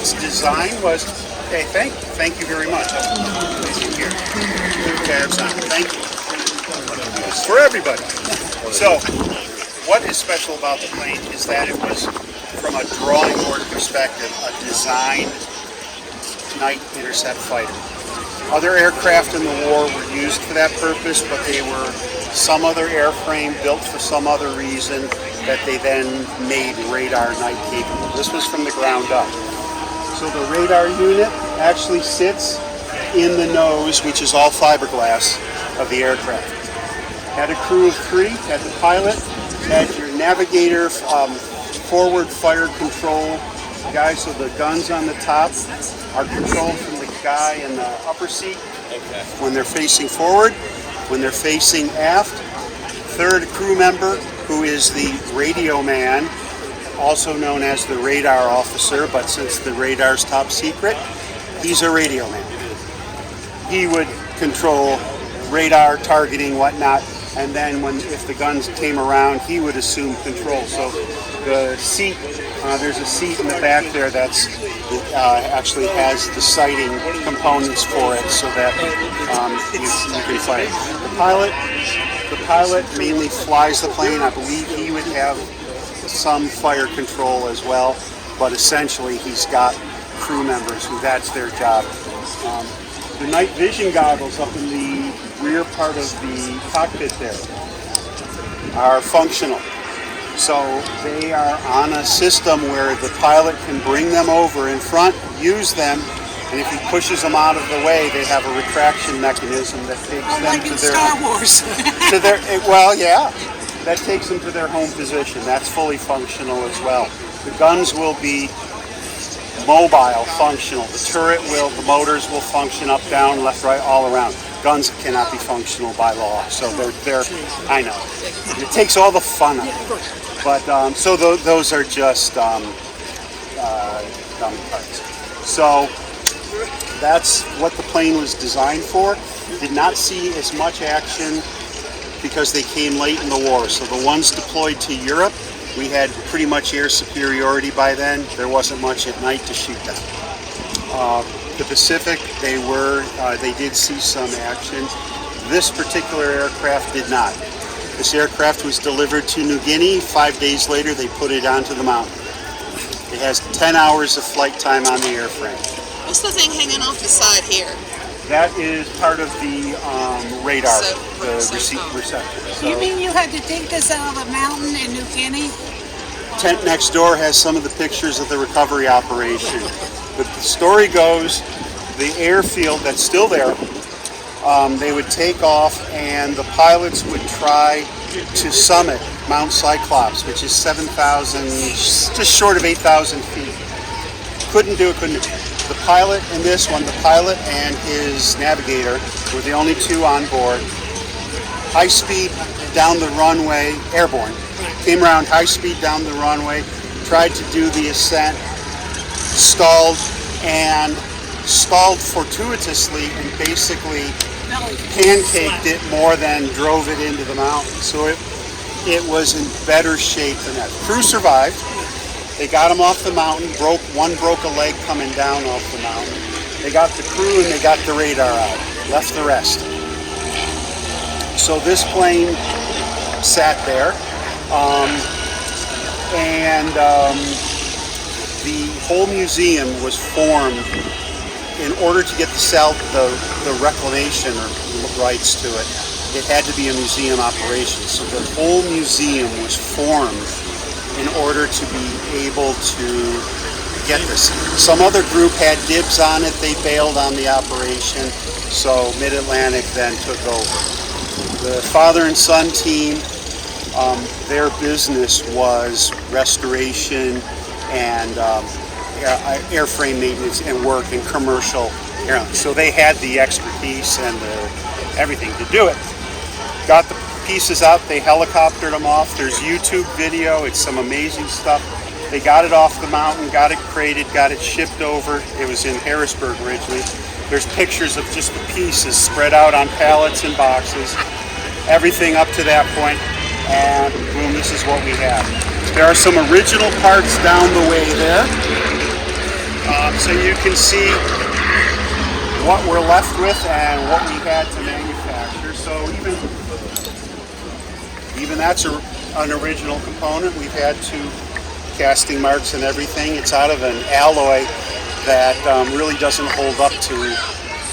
its design was, okay, thank you very much. Here, tabs on. Thank you. It's for everybody. So, what is special about the plane is that it was, from a drawing board perspective, a designed night intercept fighter. Other aircraft in the war were used for that purpose, but they were some other airframe built for some other reason that they then made radar night capable. This was from the ground up. So the radar unit actually sits in the nose, which is all fiberglass, of the aircraft. Had a crew of 3, had the pilot, had your navigator, forward fire control guy, so the guns on the top are controlled from the guy in the upper seat when they're facing forward, when they're facing aft. Third crew member, who is the radio man, also known as the radar officer, but since the radar's top secret, he's a radio man. He would control radar, targeting, whatnot, and then if the guns came around, he would assume control. So the seat, there's a seat in the back there that's actually has the sighting components for it, so that you can fight. The pilot mainly flies the plane. I believe he would have some fire control as well, but essentially he's got crew members who that's their job. The night vision goggles up in the rear part of the cockpit there are functional. So they are on a system where the pilot can bring them over in front, use them, and if he pushes them out of the way, they have a retraction mechanism that takes them like to in their Star Wars. to their well, yeah, that takes them to their home position. That's fully functional as well. The guns will be mobile, functional. The turret will, the motors will function up, down, left, right, all around. Guns cannot be functional by law, so they're I know. It takes all the fun out of it. But, so those are just dummy parts. So that's what the plane was designed for. Did not see as much action because they came late in the war. So the ones deployed to Europe, we had pretty much air superiority by then. There wasn't much at night to shoot them. The Pacific, they did see some action. This particular aircraft did not. This aircraft was delivered to New Guinea. 5 days later, they put it onto the mountain. It has 10 hours of flight time on the airframe. What's the thing hanging off the side here? That is part of the radar, the receptor. receptor. You mean you had to dig this out of the mountain in New Guinea? Tent next door has some of the pictures of the recovery operation. But the story goes, the airfield that's still there, they would take off and the pilots would try to summit Mount Cyclops, which is 7,000, just short of 8,000 feet. Couldn't do it. The pilot in this one, the pilot and his navigator were the only 2 on board. High speed down the runway, airborne. Came around high speed down the runway, tried to do the ascent, stalled fortuitously and basically pancaked it more than drove it into the mountain. So it was in better shape than that. Crew survived. They got him off the mountain. One broke a leg coming down off the mountain. They got the crew and they got the radar out. Left the rest. So this plane sat there, the whole museum was formed in order to get the reclamation rights to it. It had to be a museum operation. So the whole museum was formed in order to be able to get this. Some other group had dibs on it. They bailed on the operation, so Mid-Atlantic then took over. The father and son team, their business was restoration and airframe maintenance and work in commercial airlines. So they had the expertise and everything to do it. Got the pieces out, they helicoptered them off. There's YouTube video, it's some amazing stuff. They got it off the mountain, got it crated, got it shipped over. It was in Harrisburg originally. There's pictures of just the pieces spread out on pallets and boxes. Everything up to that point, and boom, this is what we have. There are some original parts down the way there. So you can see what we're left with and what we had to manufacture. So even that's an original component. We've had two casting marks and everything. It's out of an alloy that really doesn't hold up to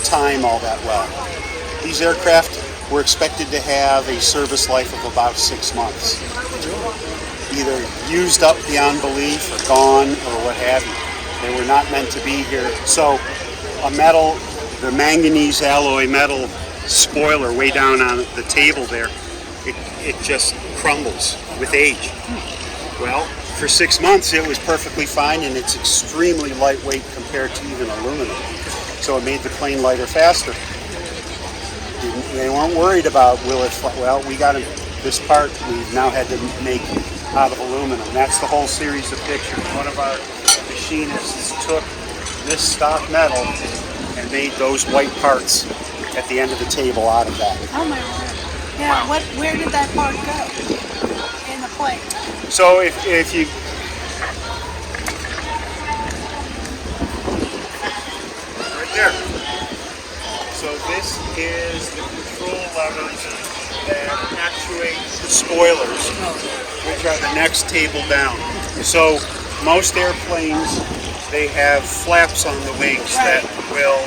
time all that well. These aircraft were expected to have a service life of about 6 months. Either used up beyond belief or gone or what have you. They were not meant to be here. So the manganese alloy metal spoiler way down on the table there, it just crumbles with age. Well, for 6 months it was perfectly fine, and it's extremely lightweight compared to even aluminum. So it made the plane lighter faster. They weren't worried about will it fly. Well, we got this part we've now had to make out of aluminum. That's the whole series of pictures. One of our machinists took this stock metal and made those white parts at the end of the table out of that. Oh my word. Yeah, where did that part go in the plane? So if you right there. So this is the control levers that actuate the spoilers, which are the next table down. So most airplanes, they have flaps on the wings that will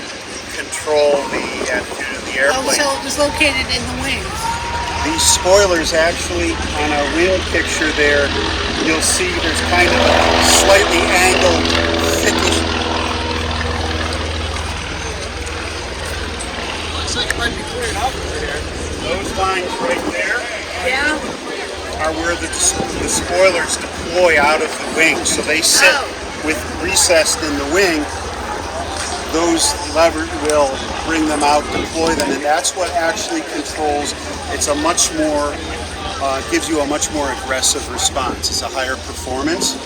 control the attitude of the airplane. Oh, so it was located in the wings. These spoilers actually, on our wing picture there, you'll see there's kind of a slightly angled, thickish. Looks like it might be cleared up over here. Those lines right there are where the spoilers deploy out of the wing. So they sit with recessed in the wing. Those levers will bring them out, deploy them, and that's what actually controls. It's a much more, gives you a much more aggressive response. It's a higher performance.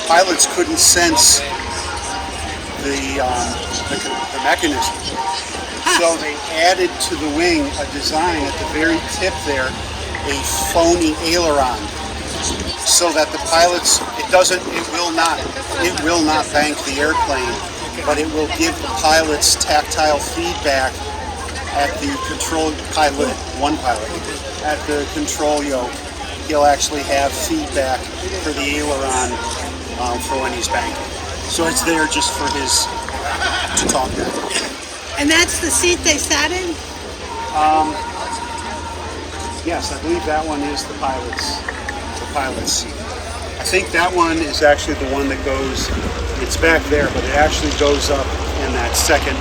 Pilots couldn't sense the mechanism. So they added to the wing a design at the very tip there, a phony aileron, so that the pilots, it will not bank the airplane, but it will give the pilots tactile feedback at the control pilot, one pilot, at the control yoke. He'll actually have feedback for the aileron for when he's banking. So it's there just for his to talk at. And that's the seat they sat in? Yes, I believe that one is the pilot's seat. I think that one is actually the one that goes, it's back there, but it actually goes up in that second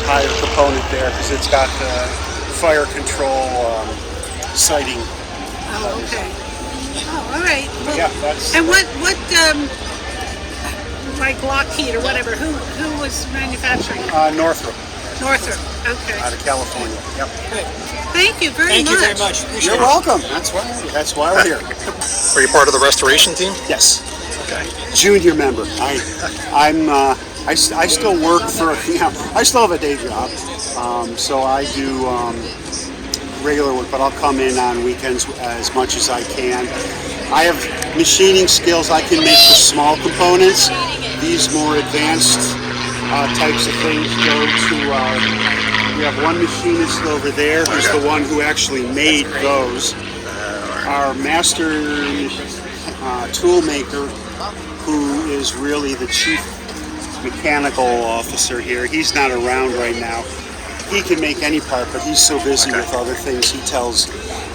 higher component there because it's got the fire control sighting. Oh, okay. Oh, all right. Well, yeah, that's. And what like Lockheed or whatever, who was manufacturing it? Northrop. Northrop, okay. Out of California. Yep. Good. Thank you very much. Thank you very much. Appreciate You're welcome. That's why we're here. Are you part of the restoration team? Yes. Okay. Junior member. I still work for, I still have a day job. So I do regular work, but I'll come in on weekends as much as I can. I have machining skills. I can make the small components. These more advanced types of things go to, we have one machinist over there who's the one who actually made those. Our master tool maker, who is really the chief mechanical officer here. He's not around right now. He can make any part, but he's so busy with other things.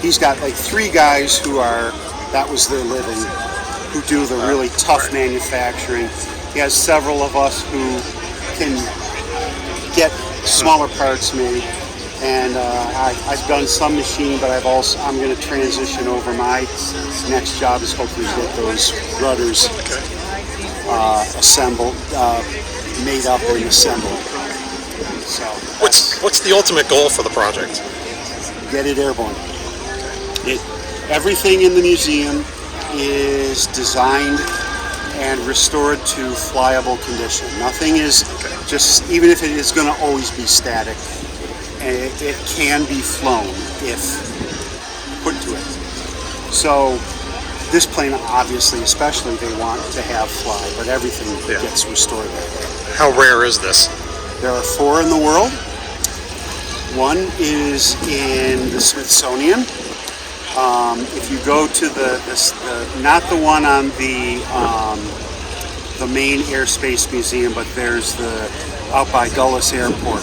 He's got like 3 guys who are, that was their living, who do the really tough manufacturing. He has several of us who can get smaller parts made. And I've done some machining, but I'm going to transition over. My next job is hopefully to get those rudders assembled, made up and assembled. So what's the ultimate goal for the project? Get it airborne. Everything in the museum is designed and restored to flyable condition. Nothing is just, even if it is going to always be static, it can be flown if put to it. So This plane, obviously, especially, they want to have fly, but everything Yeah. gets restored that way. How rare is this? There are 4 in the world. One is in the Smithsonian. If you go to not the one on the main airspace museum, but there's out by Dulles Airport.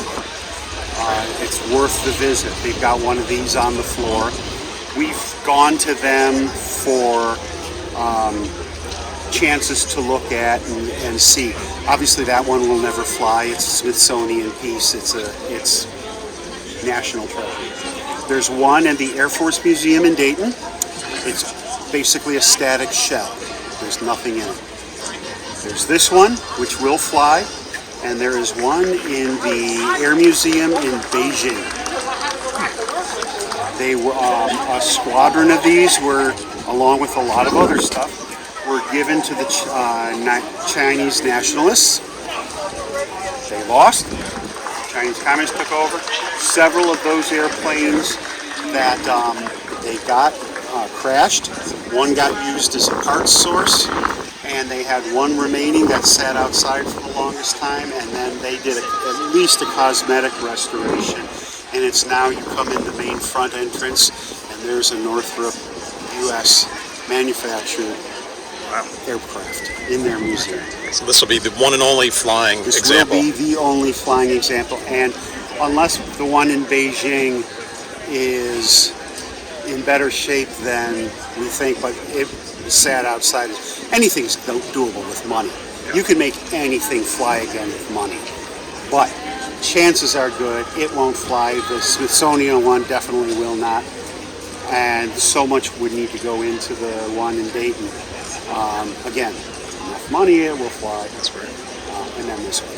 It's worth the visit. They've got one of these on the floor. We've gone to them for chances to look at and see. Obviously, that one will never fly. It's a Smithsonian piece. It's national treasure. There's one at the Air Force Museum in Dayton. It's basically a static shell. There's nothing in it. There's this one, which will fly, and there is one in the Air Museum in Beijing. They were a squadron of these were, along with a lot of other stuff, were given to the Chinese nationalists. They lost. Chinese communists took over. Several of those airplanes that they got crashed. One got used as a parts source, and they had one remaining that sat outside for the longest time, and then they did at least a cosmetic restoration. And it's now you come in the main front entrance, and there's a Northrop U.S. manufactured aircraft in their museum. So this will be the one and only flying example. This will be the only flying example, and unless the one in Beijing is in better shape than we think, but it sat outside. Anything's doable with money. You can make anything fly again with money, but chances are good it won't fly. The Smithsonian one definitely will not, and so much would need to go into the one in Dayton. Again, enough money, it will fly. That's right. And then this way.